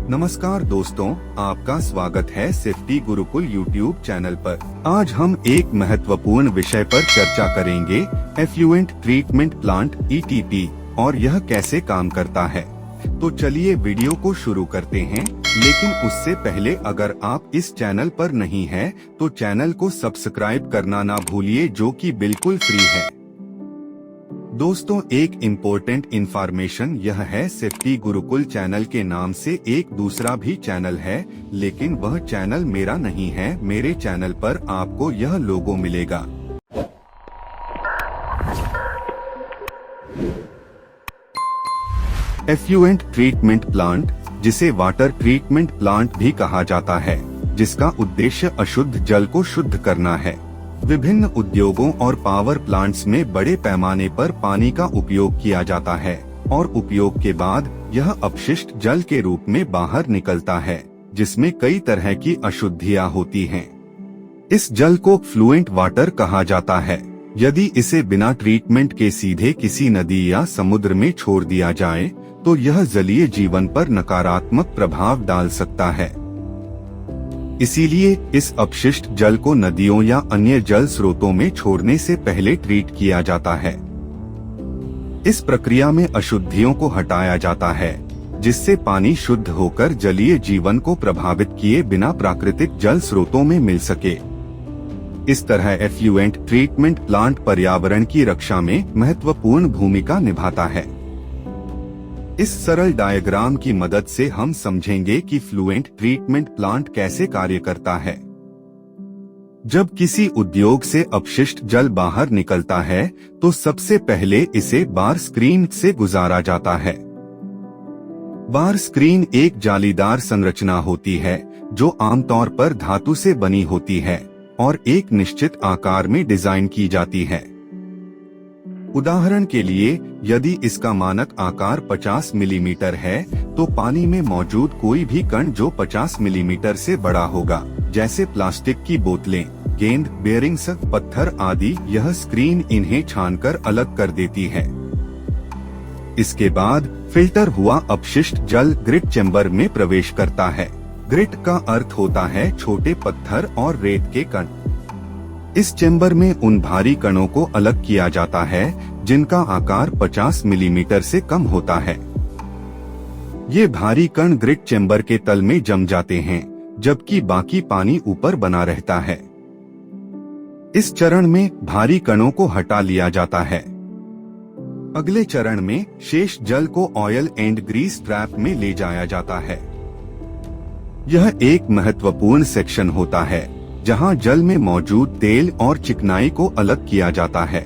नमस्कार दोस्तों, आपका स्वागत है सेफ्टी गुरुकुल यूट्यूब चैनल पर। आज हम एक महत्वपूर्ण विषय पर चर्चा करेंगे, एफ्लुएंट ट्रीटमेंट प्लांट (ETP) और यह कैसे काम करता है। तो चलिए वीडियो को शुरू करते हैं, लेकिन उससे पहले अगर आप इस चैनल पर नहीं हैं, तो चैनल को सब्सक्राइब करना ना भूलिए, जो कि बिल्कुल फ्री है। दोस्तों, एक इम्पोर्टेंट इन्फॉर्मेशन यह है, सेफ्टी गुरुकुल चैनल के नाम से एक दूसरा भी चैनल है, लेकिन वह चैनल मेरा नहीं है। मेरे चैनल पर आपको यह लोगो मिलेगा। एफ्लुएंट ट्रीटमेंट प्लांट, जिसे वाटर ट्रीटमेंट प्लांट भी कहा जाता है, जिसका उद्देश्य अशुद्ध जल को शुद्ध करना है। विभिन्न उद्योगों और पावर प्लांट्स में बड़े पैमाने पर पानी का उपयोग किया जाता है और उपयोग के बाद यह अपशिष्ट जल के रूप में बाहर निकलता है, जिसमें कई तरह की अशुद्धियां होती हैं। इस जल को फ्लुएंट वाटर कहा जाता है। यदि इसे बिना ट्रीटमेंट के सीधे किसी नदी या समुद्र में छोड़ दिया जाए, तो यह जलीय जीवन पर नकारात्मक प्रभाव डाल सकता है। इसीलिए इस अपशिष्ट जल को नदियों या अन्य जल स्रोतों में छोड़ने से पहले ट्रीट किया जाता है। इस प्रक्रिया में अशुद्धियों को हटाया जाता है, जिससे पानी शुद्ध होकर जलीय जीवन को प्रभावित किए बिना प्राकृतिक जल स्रोतों में मिल सके। इस तरह एफ्लुएंट ट्रीटमेंट प्लांट पर्यावरण की रक्षा में महत्वपूर्ण भूमिका निभाता है। इस सरल डायग्राम की मदद से हम समझेंगे कि फ्लुएंट ट्रीटमेंट प्लांट कैसे कार्य करता है। जब किसी उद्योग से अपशिष्ट जल बाहर निकलता है, तो सबसे पहले इसे बार स्क्रीन से गुजारा जाता है। बार स्क्रीन एक जालीदार संरचना होती है, जो आमतौर पर धातु से बनी होती है और एक निश्चित आकार में डिजाइन की जाती है। उदाहरण के लिए, यदि इसका मानक आकार 50 मिलीमीटर है, तो पानी में मौजूद कोई भी कण जो 50 मिलीमीटर से बड़ा होगा, जैसे प्लास्टिक की बोतलें, गेंद, बेयरिंग्स, पत्थर आदि, यह स्क्रीन इन्हें छानकर अलग कर देती है। इसके बाद फिल्टर हुआ अपशिष्ट जल ग्रिट चेंबर में प्रवेश करता है। ग्रिट का अर्थ होता है छोटे पत्थर और रेत के कण। इस चेंबर में उन भारी कणों को अलग किया जाता है जिनका आकार 50 मिलीमीटर से कम होता है। ये भारी कण ग्रिट चेंबर के तल में जम जाते हैं, जबकि बाकी पानी ऊपर बना रहता है। इस चरण में भारी कणों को हटा लिया जाता है। अगले चरण में शेष जल को ऑयल एंड ग्रीस ट्रैप में ले जाया जाता है। यह एक महत्वपूर्ण सेक्शन होता है, जहां जल में मौजूद तेल और चिकनाई को अलग किया जाता है।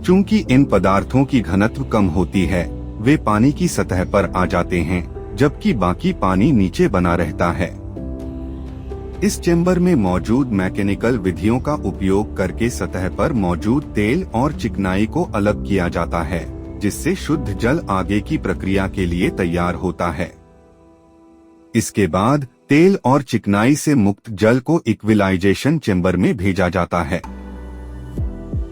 चूंकि इन पदार्थों की घनत्व कम होती है, वे पानी की सतह पर आ जाते हैं, जबकि बाकी पानी नीचे बना रहता है। इस चेंबर में मौजूद मैकेनिकल विधियों का उपयोग करके सतह पर मौजूद तेल और चिकनाई को अलग किया जाता है, जिससे शुद्ध जल आगे की प्रक्रिया के लिए तैयार होता है। इसके बाद तेल और चिकनाई से मुक्त जल को इक्विलाइजेशन चेंबर में भेजा जाता है।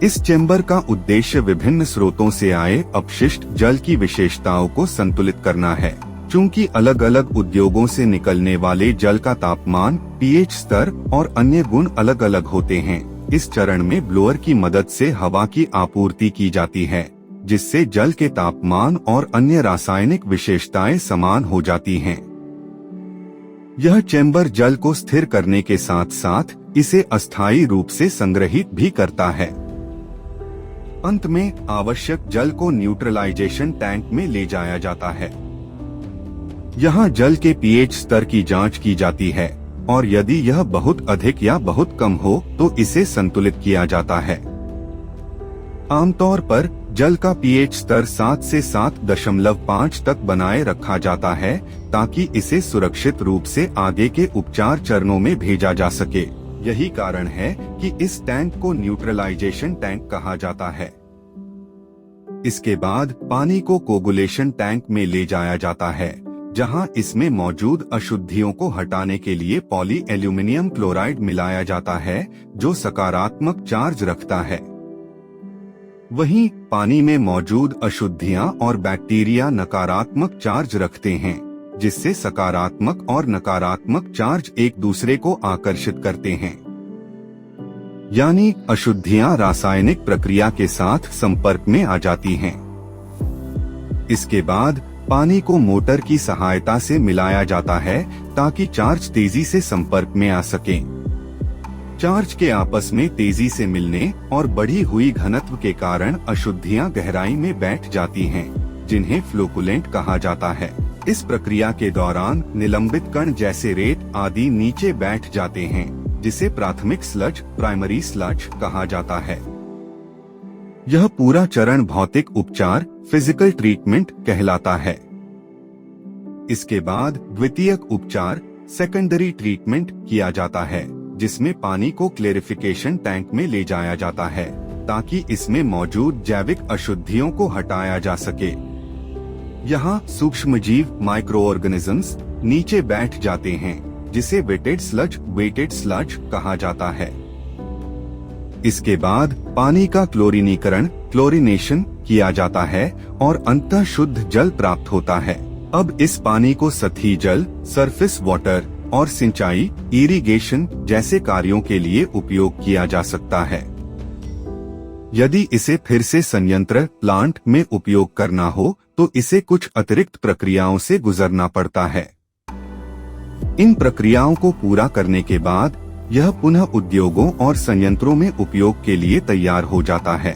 इस चेंबर का उद्देश्य विभिन्न स्रोतों से आए अपशिष्ट जल की विशेषताओं को संतुलित करना है। चूंकि अलग अलग उद्योगों से निकलने वाले जल का तापमान, पीएच स्तर और अन्य गुण अलग अलग होते हैं, इस चरण में ब्लोअर की मदद से हवा की आपूर्ति की जाती है, जिससे जल के तापमान और अन्य रासायनिक विशेषताएं समान हो जाती हैं। यह चेंबर जल को स्थिर करने के साथ साथ इसे अस्थायी रूप से संग्रहित भी करता है। अंत में आवश्यक जल को न्यूट्रलाइजेशन टैंक में ले जाया जाता है। यहाँ जल के पीएच स्तर की जांच की जाती है और यदि यह बहुत अधिक या बहुत कम हो, तो इसे संतुलित किया जाता है। आमतौर पर जल का पीएच स्तर 7 से 7.5 तक बनाए रखा जाता है, ताकि इसे सुरक्षित रूप से आगे के उपचार चरणों में भेजा जा सके। यही कारण है कि इस टैंक को न्यूट्रलाइजेशन टैंक कहा जाता है। इसके बाद पानी को कोगुलेशन टैंक में ले जाया जाता है, जहां इसमें मौजूद अशुद्धियों को हटाने के लिए पॉली एल्यूमिनियम क्लोराइड मिलाया जाता है, जो सकारात्मक चार्ज रखता है। वहीं पानी में मौजूद अशुद्धियां और बैक्टीरिया नकारात्मक चार्ज रखते हैं, जिससे सकारात्मक और नकारात्मक चार्ज एक दूसरे को आकर्षित करते हैं। यानी अशुद्धियां रासायनिक प्रक्रिया के साथ संपर्क में आ जाती हैं। इसके बाद पानी को मोटर की सहायता से मिलाया जाता है ताकि चार्ज तेजी से संपर्क में आ सके। चार्ज के आपस में तेजी से मिलने और बढ़ी हुई घनत्व के कारण अशुद्धियां गहराई में बैठ जाती हैं, जिन्हें फ्लोकुलेंट कहा जाता है। इस प्रक्रिया के दौरान निलंबित कण जैसे रेत आदि नीचे बैठ जाते हैं, जिसे प्राथमिक स्लज प्राइमरी स्लज कहा जाता है। यह पूरा चरण भौतिक उपचार फिजिकल ट्रीटमेंट कहलाता है। इसके बाद द्वितीयक उपचार सेकेंडरी ट्रीटमेंट किया जाता है, जिसमें पानी को क्लेरिफिकेशन टैंक में ले जाया जाता है ताकि इसमें मौजूद जैविक अशुद्धियों को हटाया जा सके। यहाँ सूक्ष्मजीव माइक्रो ऑर्गेनिजम्स नीचे बैठ जाते हैं, जिसे वेटेड स्लज कहा जाता है। इसके बाद पानी का क्लोरीनीकरण क्लोरीनेशन किया जाता है और अंततः शुद्ध जल प्राप्त होता है। अब इस पानी को सतही जल, सरफेस वाटर और सिंचाई इरिगेशन जैसे कार्यों के लिए उपयोग किया जा सकता है। यदि इसे फिर से संयंत्र प्लांट में उपयोग करना हो तो इसे कुछ अतिरिक्त प्रक्रियाओं से गुजरना पड़ता है। इन प्रक्रियाओं को पूरा करने के बाद यह पुनः उद्योगों और संयंत्रों में उपयोग के लिए तैयार हो जाता है।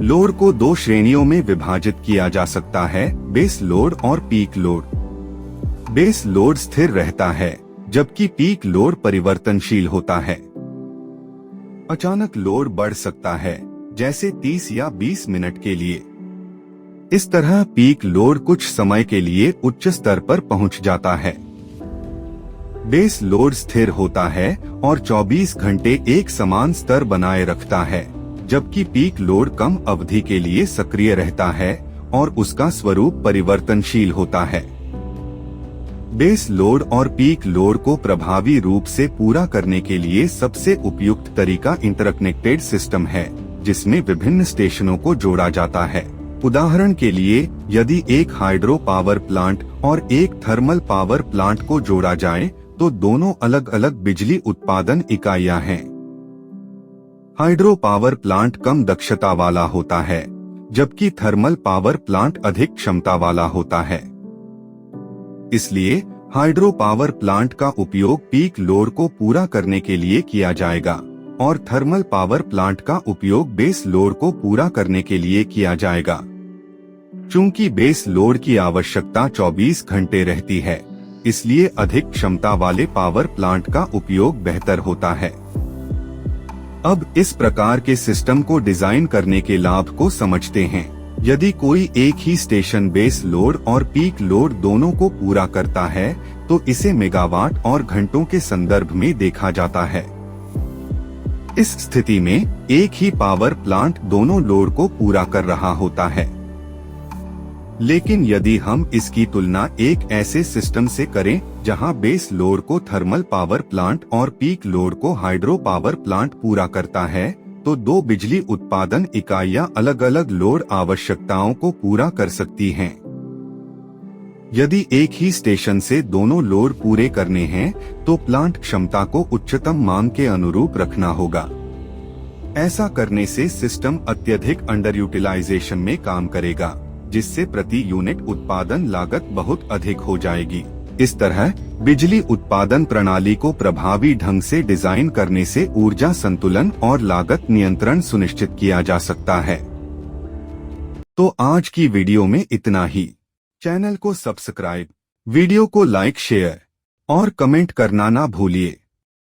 लोड को दो श्रेणियों में विभाजित किया जा सकता है, बेस लोड और पीक लोड। बेस लोड स्थिर रहता है, जबकि पीक लोड परिवर्तनशील होता है। अचानक लोड बढ़ सकता है, जैसे 30 या 20 मिनट के लिए। इस तरह पीक लोड कुछ समय के लिए उच्च स्तर पर पहुंच जाता है। बेस लोड स्थिर होता है और 24 घंटे एक समान स्तर बनाए रखता है, जबकि पीक लोड कम अवधि के लिए सक्रिय रहता है और उसका स्वरूप परिवर्तनशील होता है। बेस लोड और पीक लोड को प्रभावी रूप से पूरा करने के लिए सबसे उपयुक्त तरीका इंटरकनेक्टेड सिस्टम है, जिसमें विभिन्न स्टेशनों को जोड़ा जाता है। उदाहरण के लिए, यदि एक हाइड्रो पावर प्लांट और एक थर्मल पावर प्लांट को जोड़ा जाए तो दोनों अलग अलग बिजली उत्पादन इकाइयां हैं। हाइड्रो पावर प्लांट कम दक्षता वाला होता है, जबकि थर्मल पावर प्लांट अधिक क्षमता वाला होता है। इसलिए हाइड्रो पावर प्लांट का उपयोग पीक लोड को पूरा करने के लिए किया जाएगा और थर्मल पावर प्लांट का उपयोग बेस लोड को पूरा करने के लिए किया जाएगा। चूंकि बेस लोड की आवश्यकता 24 घंटे रहती है, इसलिए अधिक क्षमता वाले पावर प्लांट का उपयोग बेहतर होता है। अब इस प्रकार के सिस्टम को डिजाइन करने के लाभ को समझते हैं। यदि कोई एक ही स्टेशन बेस लोड और पीक लोड दोनों को पूरा करता है तो इसे मेगावाट और घंटों के संदर्भ में देखा जाता है। इस स्थिति में एक ही पावर प्लांट दोनों लोड को पूरा कर रहा होता है। लेकिन यदि हम इसकी तुलना एक ऐसे सिस्टम से करें जहां बेस लोड को थर्मल पावर प्लांट और पीक लोड को हाइड्रो पावर प्लांट पूरा करता है, तो दो बिजली उत्पादन इकाइयां अलग अलग लोड आवश्यकताओं को पूरा कर सकती हैं। यदि एक ही स्टेशन से दोनों लोड पूरे करने हैं, तो प्लांट क्षमता को उच्चतम मांग के अनुरूप रखना होगा। ऐसा करने से सिस्टम अत्यधिक अंडर यूटिलाइजेशन में काम करेगा, जिससे प्रति यूनिट उत्पादन लागत बहुत अधिक हो जाएगी। इस तरह बिजली उत्पादन प्रणाली को प्रभावी ढंग से डिजाइन करने से ऊर्जा संतुलन और लागत नियंत्रण सुनिश्चित किया जा सकता है। तो आज की वीडियो में इतना ही। चैनल को सब्सक्राइब, वीडियो को लाइक, शेयर और कमेंट करना ना भूलिए।